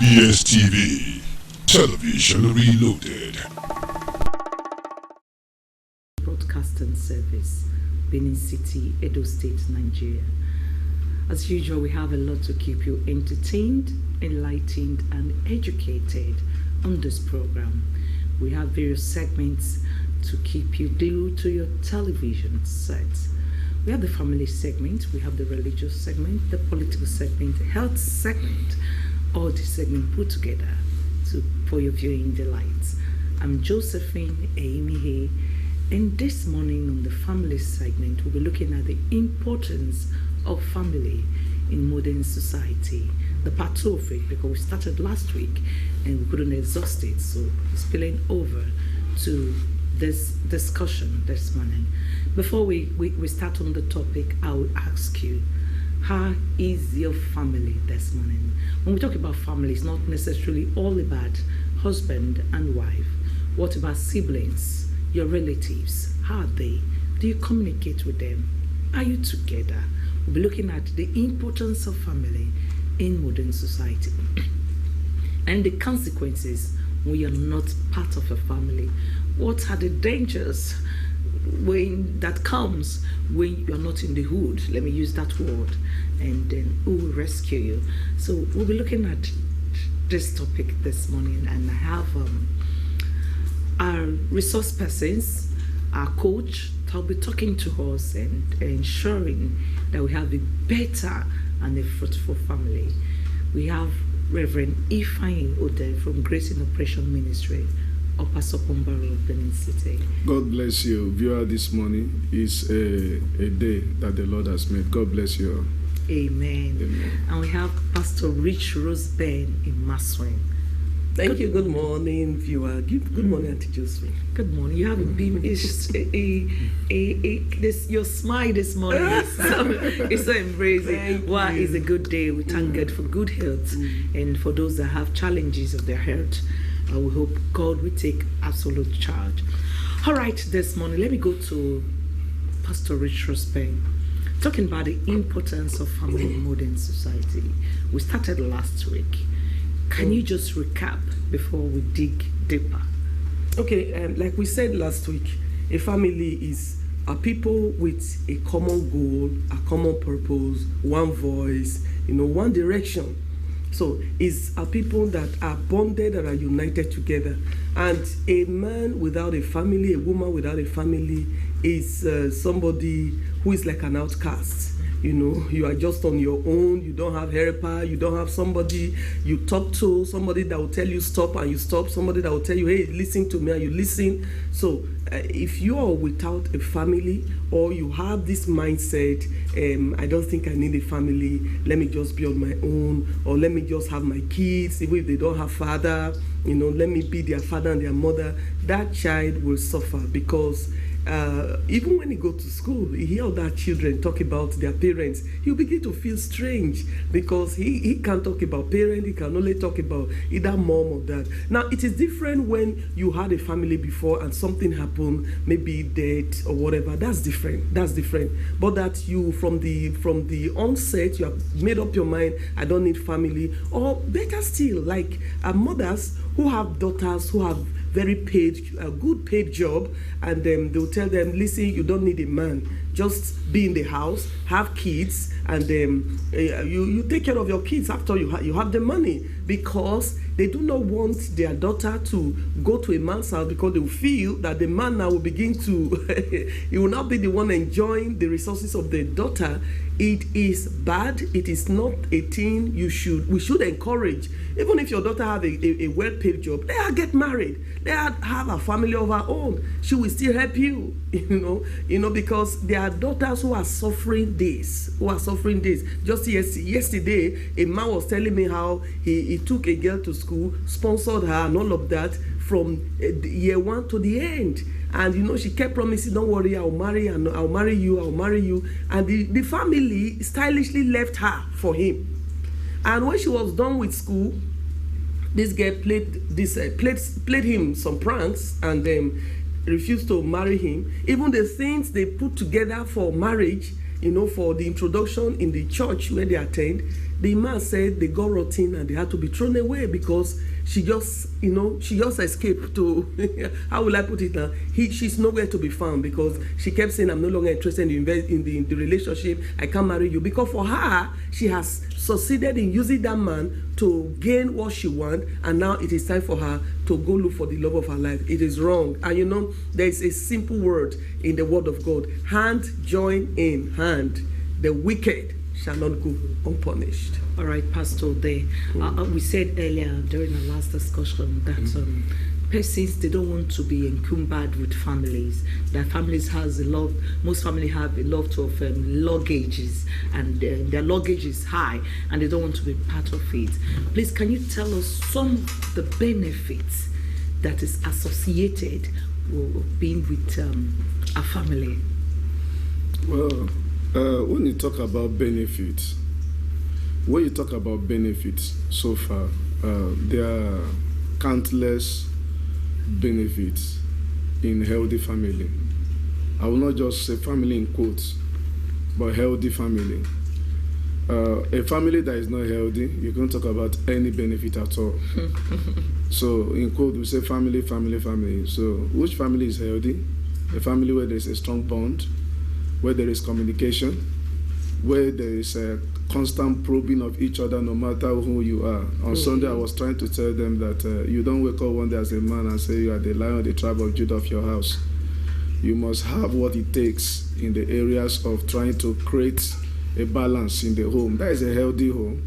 EBS TV, television reloaded. Broadcasting service, Benin City, Edo State, Nigeria. As usual, we have a lot to keep you entertained, enlightened, and educated on this program. We have various segments to keep you glued to your television set. We have the family segment, we have the religious segment, the political segment, the health segment, all the segments put together for your viewing delights. I'm Josephine Aimihe, and this morning on the family segment, we'll be looking at the importance of family in modern society. The part 2 of it, because we started last week and we couldn't exhaust it, so it's spilling over to this discussion this morning. Before we start on the topic, I will ask you, how is your family this morning? When we talk about family, it's not necessarily all about husband and wife. What about siblings, your relatives? How are they? Do you communicate with them? Are you together? We'll be looking at the importance of family in modern society and the consequences when you're not part of a family. What are the dangers that comes when you're not in the hood? Let me use that word. And then who will rescue you? So we'll be looking at this topic this morning, and I have our resource persons, our coach, that'll be talking to us and ensuring that we have a better and a fruitful family. We have Reverend Ifeanyi Ode from Grace in Operation Ministry, Upper Sopombaro of Benin City. God bless you. Viewer, this morning is a day that the Lord has made. God bless you. Amen. Amen. And we have Pastor Rich Roseburn in Maswing. Thank you. Good morning, viewer. Good morning, Auntie Josephine. Good morning. You have a beam. Your smile this morning is so embracing. Why is a good day? We thank God for good health, and for those that have challenges of their health, we hope God will take absolute charge. All right, this morning, let me go to Pastor Rich Roseburn, talking about the importance of family in modern society. We started last week. Can you just recap before we dig deeper? Okay, like we said last week, a family is a people with a common goal, a common purpose, one voice, one direction. So it's a people that are bonded, that are united together. And a man without a family, a woman without a family is somebody who is like an outcast. You are just on your own. You don't have helper. You don't have somebody you talk to, somebody that will tell you stop and you stop, somebody that will tell you, hey, listen to me, and you listen. So if you are without a family, or you have this mindset, I don't think I need a family, let me just be on my own, or let me just have my kids, even if they don't have father, let me be their father and their mother, that child will suffer. Because even when he go to school, he hear other children talk about their parents, he'll begin to feel strange, because he can't talk about parents, he can only talk about either mom or dad. Now, it is different when you had a family before and something happened, maybe death or whatever. That's different. But that you, from the onset, you have made up your mind, I don't need family. Or better still, like mothers who have daughters who have very good paid job, and they'll tell them, listen, you don't need a man, just be in the house, have kids, and you take care of your kids after you have the money, because they do not want their daughter to go to a man's house, because they will feel that the man now will begin to he will not be the one enjoying the resources of the daughter. It is bad. It is not a thing we should encourage. Even if your daughter have a well-paid job, let her get married. Let her have a family of her own. She will still help you, because there are daughters who are suffering this. Just yesterday, a man was telling me how he took a girl to school, sponsored her and all of that from year 1 to the end. And she kept promising, don't worry, I'll marry you. And the family stylishly left her for him. And when she was done with school, this girl played him some pranks and refused to marry him. Even the things they put together for marriage, for the introduction in the church where they attend, the man said they got rotten and they had to be thrown away because she just escaped to, how will I put it now? She's nowhere to be found because she kept saying, I'm no longer interested in the relationship, I can't marry you. Because for her, she has succeeded in using that man to gain what she wants, and now it is time for her to go look for the love of her life. It is wrong. And there is a simple word in the word of God: hand join in hand, the wicked shall not go unpunished. All right, Pastor, we said earlier during our last discussion that persons, they don't want to be encumbered with families. That families has most families have a lot of luggages, and their luggage is high, and they don't want to be part of it. Please, can you tell us some of the benefits that is associated with being with a family? Well, when you talk about benefits, so far, there are countless benefits in healthy family. I will not just say family in quotes, but healthy family. A family that is not healthy, you can't talk about any benefit at all. So in quote, we say family. So which family is healthy? A family where there is a strong bond, where there is communication, where there is a constant probing of each other no matter who you are. On Sunday, I was trying to tell them that you don't wake up one day as a man and say you are the lion of the tribe of Judah of your house. You must have what it takes in the areas of trying to create a balance in the home. That is a healthy home.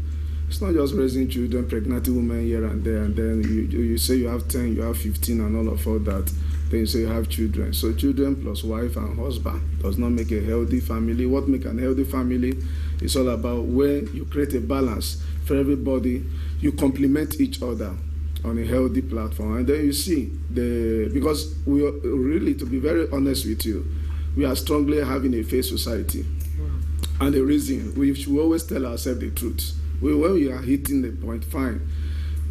It's not just raising children, pregnant women here and there, and then you say you have 10, you have 15 and all that. Then you say you have children. So children plus wife and husband does not make a healthy family. What makes a healthy family is all about where you create a balance for everybody. You complement each other on a healthy platform. And then you see, because we are really, to be very honest with you, we are strongly having a faith society. And the reason, we should always tell ourselves the truth. When we are hitting the point, fine.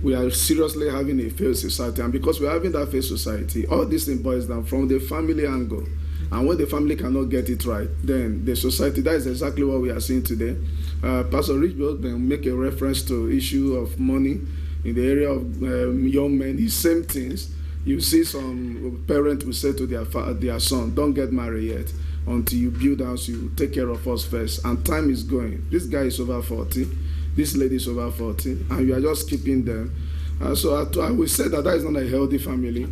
We are seriously having a faith society, and because we're having that faith society, all this thing boils down from the family angle. And when the family cannot get it right, then the society, that is exactly what we are seeing today. Pastor Rich will then make a reference to issue of money in the area of young men. The same things. You see some parent will say to their son, don't get married yet until you build house, you take care of us first. And time is going. This guy is over 40. This lady is over 40, and you are just keeping them. So I will say that is not a healthy family,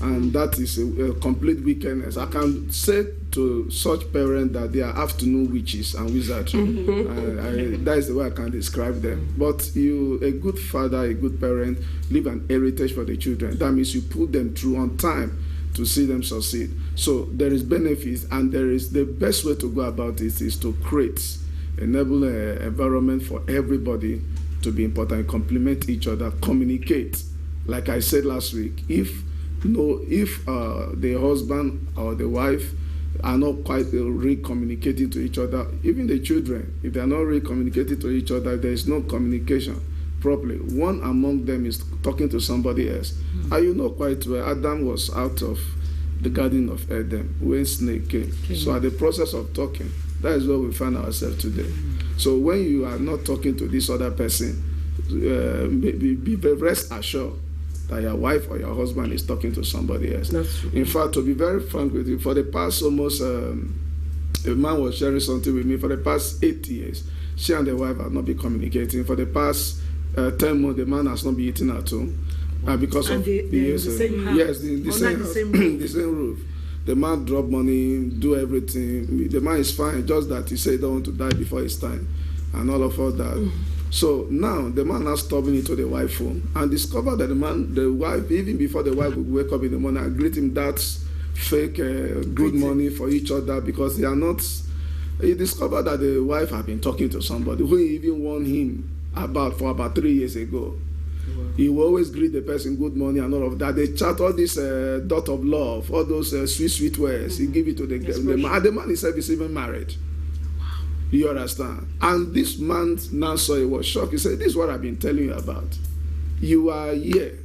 and that is a complete wickedness. I can say to such parents that they are afternoon witches and wizards. That is the way I can describe them. But a good father, a good parent, leave an heritage for the children. That means you put them through on time to see them succeed. So there is benefits, and there is the best way to go about it is to enable an environment for everybody to be important, complement each other, communicate. Like I said last week, if the husband or the wife are not quite re-communicating to each other, even the children, if they are not re-communicating to each other, there is no communication properly. One among them is talking to somebody else. And you know quite well, Adam was out of the Garden of Eden when snake came. So at the process of talking, that is where we find ourselves today. So when you are not talking to this other person, be rest assured that your wife or your husband is talking to somebody else. That's true. In fact, to be very frank with you, for the past almost, a man was sharing something with me, for the past 8 years, she and the wife have not been communicating. For the past 10 months, the man has not been eating at home because and of the same house. Yes, the same roof. The same roof. The man drop money, do everything. The man is fine, just that he said he don't want to die before his time, and all of that. So now the man has stubborn into the wife phone and discovered that the wife, even before the wife would wake up in the morning and greet him, that's fake good money for each other, because they are not. He discovered that the wife had been talking to somebody who even warned him for about 3 years ago. He will always greet the person good morning and all of that. They chat all this dot of love, all those sweet words. He give it to the man. And the man himself is even married. Wow. You understand? And this man now saw, he was shocked. He said, this is what I've been telling you about. You are here,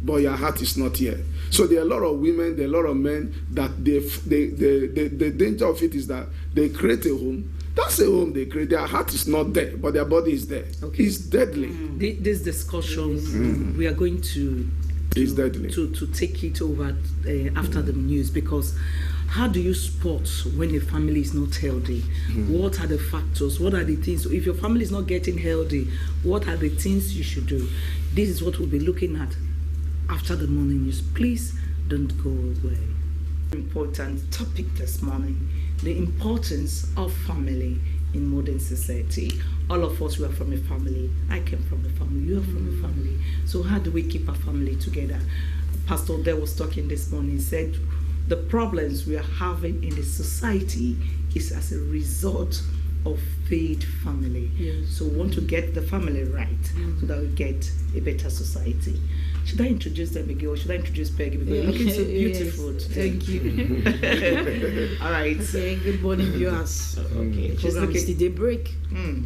but your heart is not here. So there are a lot of women, there are a lot of men that the danger of it is that they create a home, That's a home they create. Their heart is not there, but their body is there. Okay. It's deadly. This discussion, we are going to It's deadly. to take it over after the news, because how do you spot when a family is not healthy? What are the factors? What are the things? If your family is not getting healthy, what are the things you should do? This is what we'll be looking at after the morning news. Please don't go away. Important topic this morning: the importance of family in modern society. All of us, we are from a family. I came from a family. You are from a family. So how do we keep our family together? Pastor Dale was talking this morning. He said the problems we are having in the society is as a result of failed family. Yes. So we want to get the family right so that we get a better society. Should I introduce them again, or should I introduce Peggy? Because you're looking so beautiful. Yes. today. Thank you. All right. Okay, good morning, viewers. Okay. The She's program is the looking. Daybreak. Mm.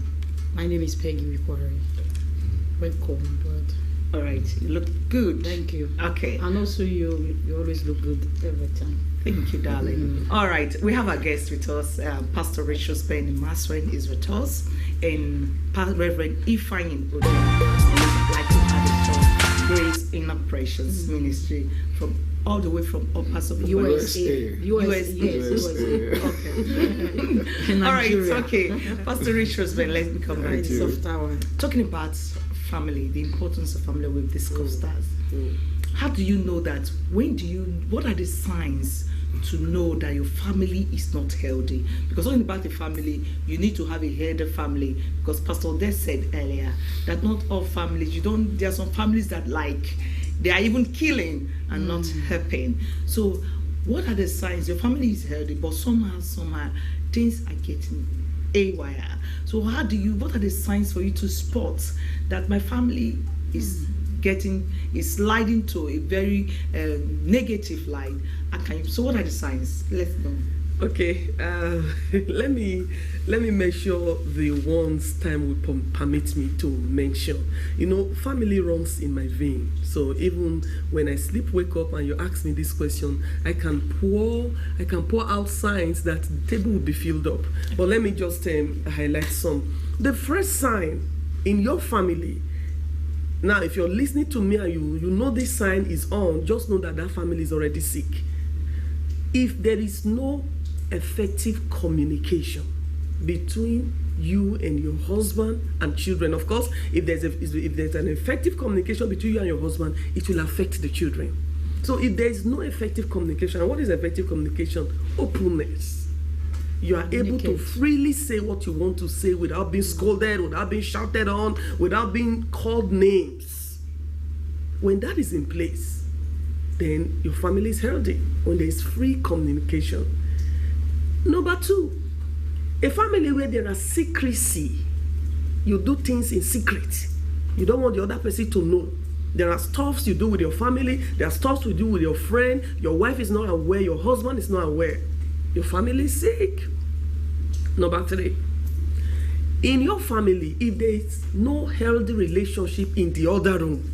My name is Peggy Wikwari. Welcome, bud. All right. You look good. Thank you. Okay. And also, you always look good every time. Thank you, darling. All right, we have our guest with us. Pastor Rachel Spain in Maswen is with us, and Reverend Ifeanyi Oden, like to have it Grace Inner Precious Ministry, from all the way from all parts of the world. USA. USA. Yes, Okay. All right, Nigeria. okay. Pastor Rachel Spain, let me come back Right, to you. soft hour. Talking about family, the importance of family, we've discussed that. How do you know that? What are the signs to know that your family is not healthy? Because talking about the family, you need to have a healthy family. Because Pastor Des said earlier that not all families, there are some families that they are even killing and not helping. So what are the signs? Your family is healthy, but somehow things are getting haywire. So what are the signs for you to spot that my family is sliding to a very negative line? So what are the signs? Let's know. Okay, let me make sure the ones time will permit me to mention. Family runs in my vein. So even when I wake up and you ask me this question, I can pour out signs that the table will be filled up. But let me just highlight some. The first sign in your family. Now, if you're listening to me and you know this sign is on, just know that family is already sick. If there is no effective communication between you and your husband and children, of course, if there's an effective communication between you and your husband, it will affect the children. So if there is no effective communication, and what is effective communication? Openness. You are able to freely say what you want to say without being scolded, without being shouted on, without being called names. When that is in place, then your family is healthy. When there is free communication. Number two, a family where there is secrecy. You do things in secret. You don't want the other person to know. There are stuffs you do with your family. There are stuffs you do with your friend. Your wife is not aware. Your husband is not aware. Your family is sick. Number three, in your family, if there is no healthy relationship in the other room,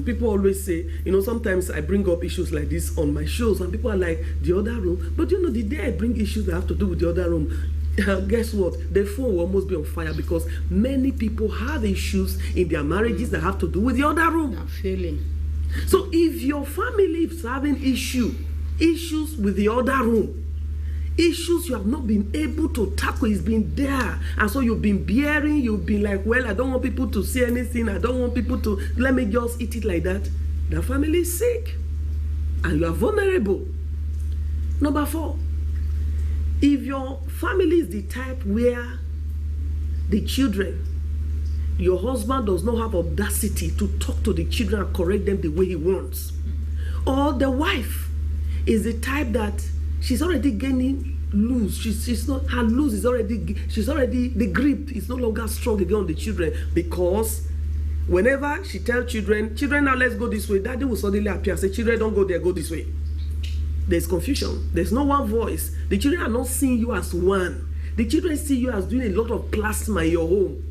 people always say, sometimes I bring up issues like this on my shows, and people are like, the other room. But the day I bring issues that have to do with the other room, guess what? The phone will almost be on fire, because many people have issues in their marriages that have to do with the other room. That feeling. So if your family is having issues with the other room, issues you have not been able to tackle, is been there, and so you've been bearing, you've been like, well, I don't want people to say anything, I don't want people to, let me just eat it like that. The family is sick and you are vulnerable. Number four, if your family is the type where the children, your husband does not have audacity to talk to the children and correct them the way he wants, or the wife is the type that she's already gaining loose. She's not, her loose is already, the grip is no longer strong again on the children, because whenever she tells children now let's go this way, daddy will suddenly appear and say, children, don't go there, go this way. There's confusion. There's no one voice. The children are not seeing you as one. The children see you as doing a lot of plasma in your home.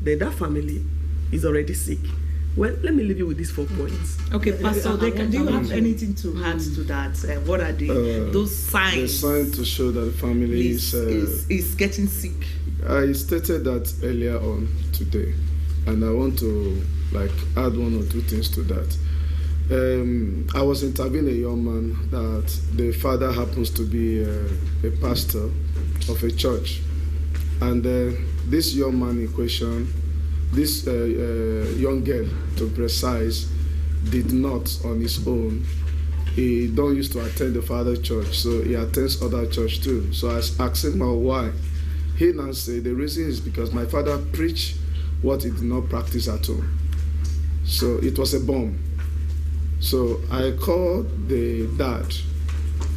Then that family is already sick. Well, let me leave you with these 4 points. Okay, Pastor Odeka, do you have anything to add to that? What are those signs? The sign to show that the family is getting sick. I stated that earlier on today, and I want to add 1 or 2 things to that. I was interviewing a young man that the father happens to be a pastor of a church, and this young man in question, this young girl, to be precise, did not on his own. He don't used to attend the father church, so he attends other church too. So I asked him why. He now said the reason is because my father preached what he did not practice at home. So it was a bomb. So I called the dad.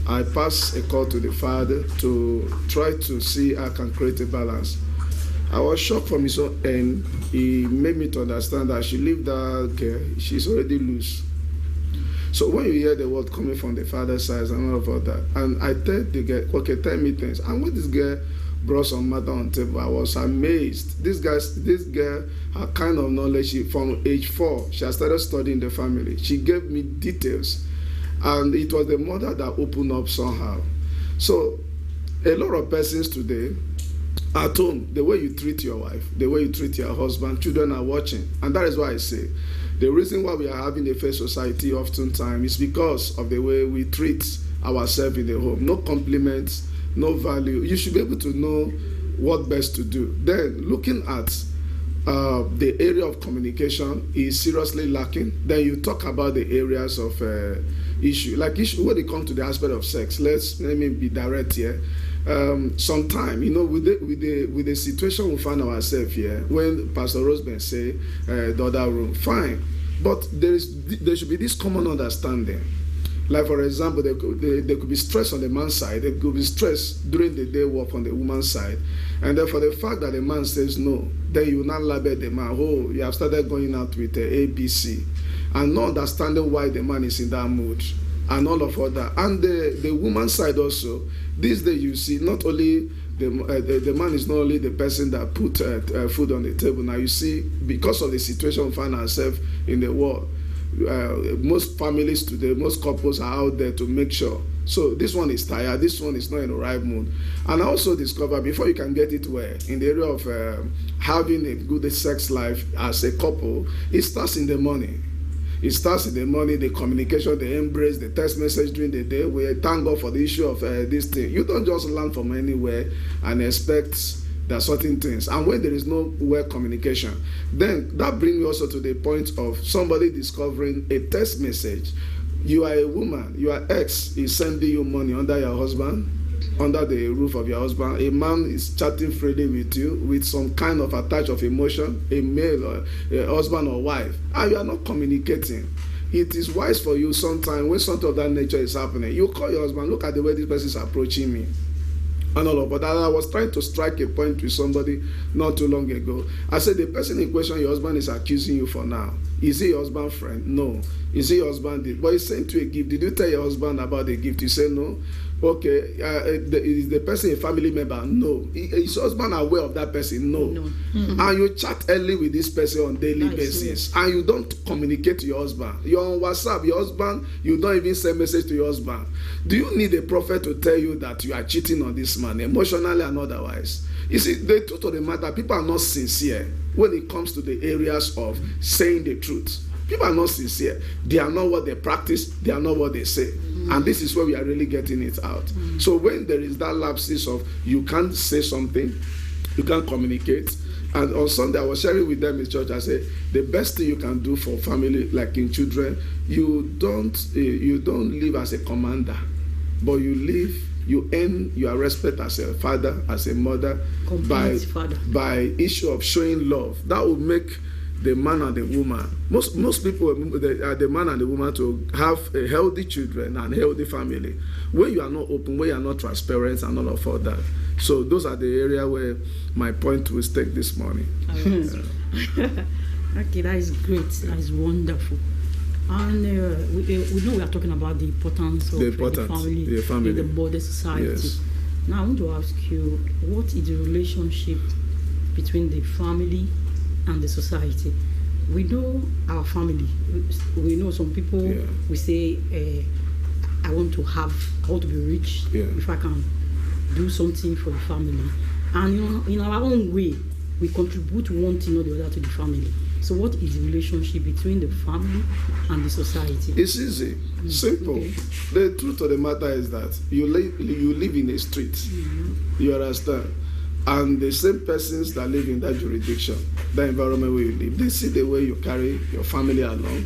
I passed a call to the father to try to see how I can create a balance. I was shocked from his own end. He made me to understand that she leave that girl, she's already loose. So when you hear the word coming from the father's side and all of that, and I tell the girl, okay, tell me things. And when this girl brought some matter on the table, I was amazed. This girl, her kind of knowledge, from age 4, she has started studying the family. She gave me details, and it was the mother that opened up somehow. So a lot of persons today, at home, the way you treat your wife, the way you treat your husband, children are watching. And that is why I say, the reason why we are having a fair society oftentimes is because of the way we treat ourselves in the home. No compliments, no value. You should be able to know what best to do. Then, looking at the area of communication is seriously lacking. Then you talk about the areas of issue. Like issue when it comes to the aspect of sex. Let me be direct here. Sometime, with the situation we find ourselves here, when Pastor Roseman say the other room, fine, but there should be this common understanding. Like for example, there could be stress on the man's side, there could be stress during the day work on the woman's side, and then for the fact that the man says no, then you will not label the man, oh, you have started going out with ABC, and not understanding why the man is in that mood, and all of that. And the woman's side also, these days you see not only the man is not only the person that put food on the table. Now you see, because of the situation we find ourselves in the world, most families today, most couples are out there to make sure. So this one is tired, this one is not in the right mood. And I also discovered, before you can get it well, in the area of having a good sex life as a couple, it starts in the morning. It starts in the morning, the communication, the embrace, the text message during the day. We thank God for the issue of this thing. You don't just learn from anywhere and expect there are certain things. And when there is no well communication, then that brings me also to the point of somebody discovering a text message. You are a woman, your ex is sending you money under your husband, under the roof of your husband. A man is chatting freely with you with some kind of attach of emotion, a male or a husband or wife, and you are not communicating. It is wise for you sometimes when something of that nature is happening, you call your husband, look at the way this person is approaching me, and all of that. I was trying to strike a point with somebody not too long ago. I said, the person in question your husband is accusing you for now, is he your husband friend? No. Is he your husband? But he sent you a gift. Did you tell your husband about the gift? You say no. Okay, is the person a family member? No. Is your husband aware of that person? No. Mm-hmm. And you chat early with this person on daily basis, and you don't communicate to your husband. You're on WhatsApp, your husband, you don't even send message to your husband. Do you need a prophet to tell you that you are cheating on this man, emotionally and otherwise? You see, the truth of the matter, people are not sincere when it comes to the areas of saying the truth. People are not sincere. They are not what they practice. They are not what they say. Mm-hmm. And this is where we are really getting it out. Mm-hmm. So when there is that lapses of you can't say something, you can't communicate. And on Sunday, I was sharing with them in church. I said, the best thing you can do for family, like in children, you don't live as a commander, but you earn your respect as a father, as a mother, by issue of showing love. That will make the man and the woman, most people, the man and the woman, to have a healthy children and healthy family. When you are not open, when you are not transparent and all of that. So those are the area where my point was take this morning. Okay, that is great. That is wonderful. And we know we are talking about the importance of the family in the border society. Yes. Now I want to ask you, what is the relationship between the family and the society? we know our family. We know some people. We say, I want to be rich if I can do something for the family, and in our own way, we contribute one thing or the other to the family. So what is the relationship between the family and the society? It's easy, simple. Okay. The truth of the matter is that you live in a street, you understand? And the same persons that live in that jurisdiction, that environment where you live, they see the way you carry your family along,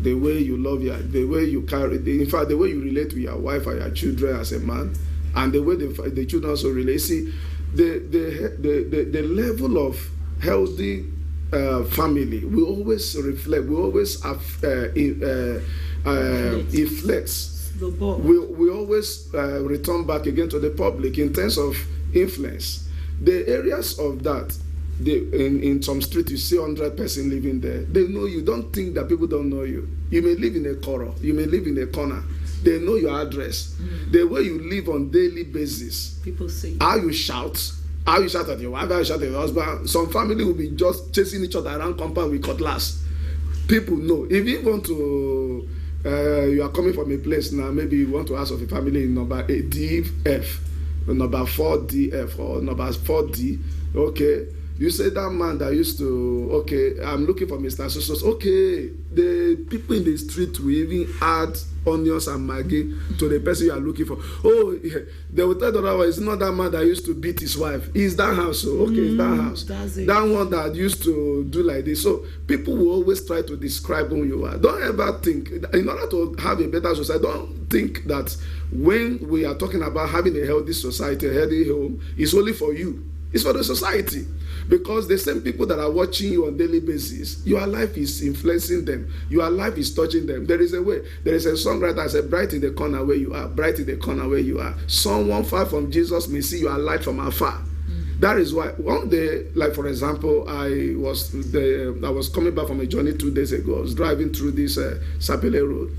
the way you love the way you carry, in fact, the way you relate with your wife or your children as a man, and the way the children also relate. See, the level of healthy family will always reflect, will always influence. We always return back again to the public in terms of influence. The areas of that, in some street you see 100 person living there. They know you. Don't think that people don't know you. You may live in a corner. You may live in a corner. They know your address. The way you live on daily basis. People say how you shout at your wife, how you shout at your husband. Some family will be just chasing each other around compound with cutlass. People know. If you want to, you are coming from a place now, maybe you want to ask of a family in number 8 DF, number 4 DF, or number 4D. Okay, you say that man that used to, okay, I'm looking for Mr. Sosos. Okay, the people in the street will even add onions and maggi to the person you are looking for. Oh, yeah. They will tell the other one, it's not that man that used to beat his wife. It's that house. So, okay, it's that house. That one that used to do like this. So people will always try to describe who you are. Don't ever think, in order to have a better society, don't think that when we are talking about having a healthy society, a healthy home, it's only for you. It's for the society. Because the same people that are watching you on a daily basis, your life is influencing them. Your life is touching them. There is a way. There is a songwriter that said, bright in the corner where you are, bright in the corner where you are. Someone far from Jesus may see your light from afar. That is why one day, like for example, I was coming back from a journey 2 days ago. I was driving through this Sapele Road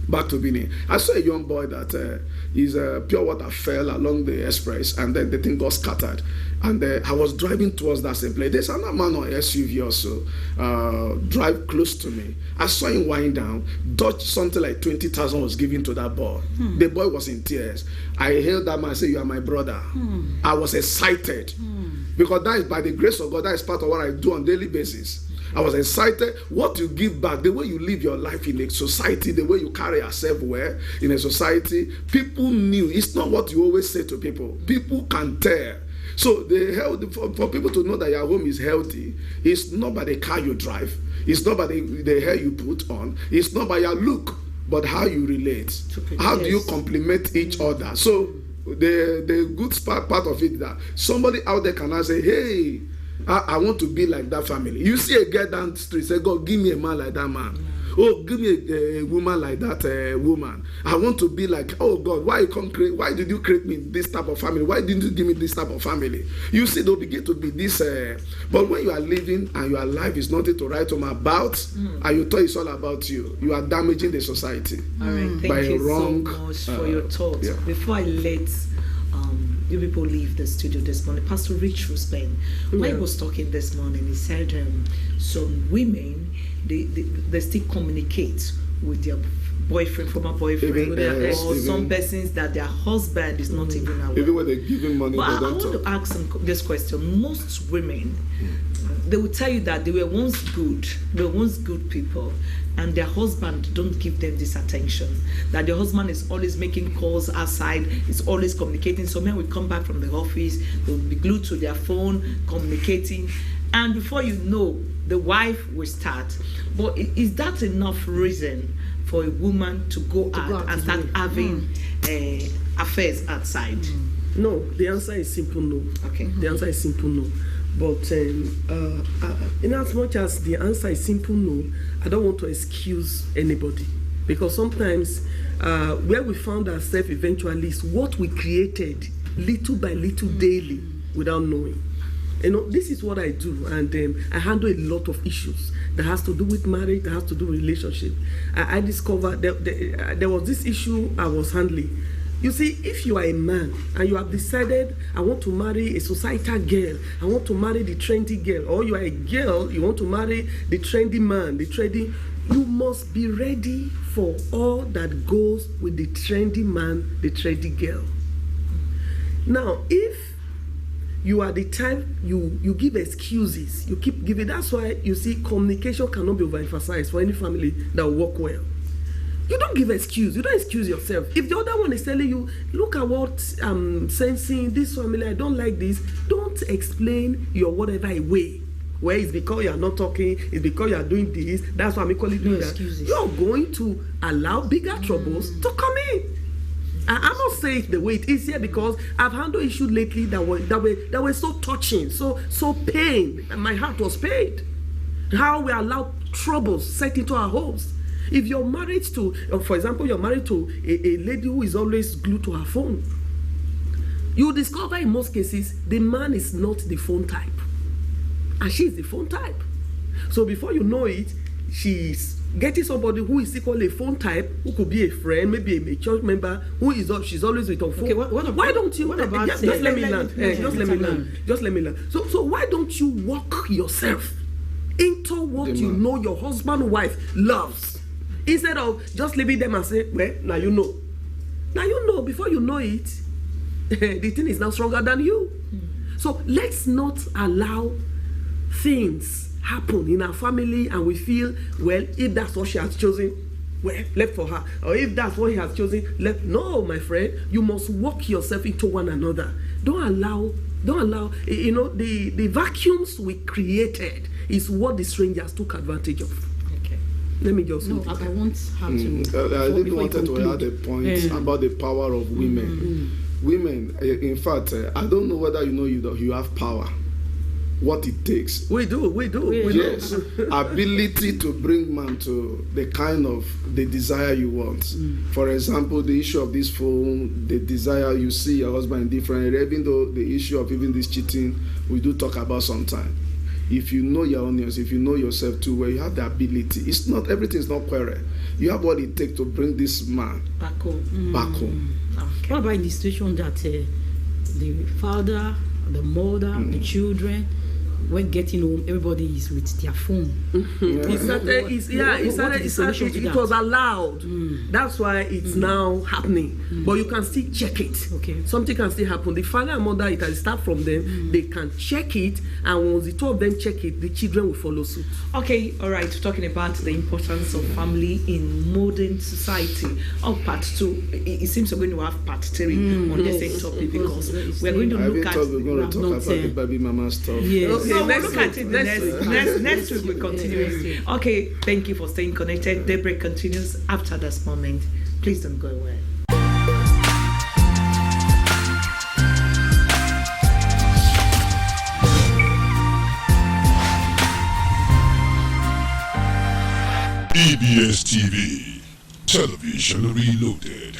back to Benin. I saw a young boy that his pure water fell along the express, and then the thing got scattered. And I was driving towards that same place. There's another man on SUV also drive close to me. I saw him wind down, dodged something like 20,000 was given to that boy. The boy was in tears. I hailed that man and said, "You are my brother." I was excited because that is by the grace of God. That is part of what I do on a daily basis. I was excited. What you give back, the way you live your life in a society, the way you carry yourself well in a society, people knew. It's not what you always say to people. People can tell. So for people to know that your home is healthy, it's not by the car you drive, it's not by the hair you put on, it's not by your look, but how you relate. How do you complement each other? So the good part of it, that somebody out there can now say, hey, I want to be like that family. You see a girl down the street, say, God, give me a man like that man. Oh, give me a woman like that woman. I want to be like, oh God, why did you create me this type of family? Why didn't you give me this type of family? You see, they'll begin to be this. But when you are living and your life is nothing to write home about, and you thought it's all about you, you are damaging the society. All right, thank you so much for your thoughts. Yeah. Before I let you people leave the studio this morning, Pastor Rich Ruspen, when he was talking this morning, he said some women, they still communicate with their boyfriend, former boyfriend, or some persons that their husband is not even aware. Even when they're giving money, but I want to ask this question. Most women, they will tell you that they were once good people, and their husband don't give them this attention. That their husband is always making calls outside, is always communicating. So men will come back from the office, they'll be glued to their phone, communicating, and before you know, the wife will start. But is that enough reason for a woman to go out and start having affairs outside? No, the answer is simple no. Okay. The answer is simple no. But in as much as the answer is simple no, I don't want to excuse anybody. Because sometimes where we found ourselves eventually is what we created little by little daily without knowing. You know, this is what I do, and I handle a lot of issues that has to do with marriage, that has to do with relationship. I discovered there was this issue I was handling. You see, if you are a man and you have decided, I want to marry a societal girl, I want to marry the trendy girl, or you are a girl, you want to marry the trendy man, you must be ready for all that goes with the trendy man, the trendy girl. Now, if you are the type, you give excuses, you keep giving, that's why you see communication cannot be overemphasized for any family that will work well. You don't give excuse. You don't excuse yourself. If the other one is telling you, look at what I'm sensing, this family, I don't like this, don't explain your whatever away. Well, it's because you are not talking, it's because you are doing this, that's why I'm equally doing that. Excuses. You're going to allow bigger troubles to come in. I'm not saying it the way it is here, because I've handled issues lately that were so touching, so pain, and my heart was pained. How we allow troubles set into our homes. If you're married to, for example, you're married to a lady who is always glued to her phone, you discover in most cases the man is not the phone type, and she's the phone type. So before you know it, she's getting somebody who is equally a phone type, who could be a friend, maybe a church member, she's always with her phone. Okay, why don't you? Just let me land. Just let me land. So why don't you walk yourself into what you know your husband or wife loves? Instead of just leaving them and say, well, now you know. Now you know, before you know it, the thing is now stronger than you. So let's not allow things happen in our family and we feel, well, if that's what she has chosen, well, left for her. Or if that's what he has chosen, left. No, my friend, you must walk yourself into one another. Don't allow, the vacuums we created is what the strangers took advantage of. Let me just. No, I want her to. I didn't want to add a point about the power of women. Women, in fact, I don't know whether you have power. What it takes. We do. Yes, ability to bring man to the kind of the desire you want. For example, the issue of this phone, the desire you see your husband in different. Even though the issue of even this cheating, we do talk about sometimes. If you know your onions, if you know yourself too well, you have the ability. It's not everything is not quarrel. You have what it takes to bring this man back home. Okay. What about in the situation that the father, the mother, the children, when getting home, everybody is with their phone? It was allowed. That's why it's now happening. But you can still check it. Okay. Something can still happen. The father and mother, it can start from them. They can check it, and once the two of them check it, the children will follow suit. Okay, all right. Talking about the importance of family in modern society. Part 2. It seems we're going to have part 3 on the same topic, because we're going to look at. We're going to talk about the baby mama stuff. Yes. Okay, we'll look at it next week. We'll continue. Okay, thank you for staying connected. Daybreak continues after this moment. Please don't go away. EBS TV, television reloaded.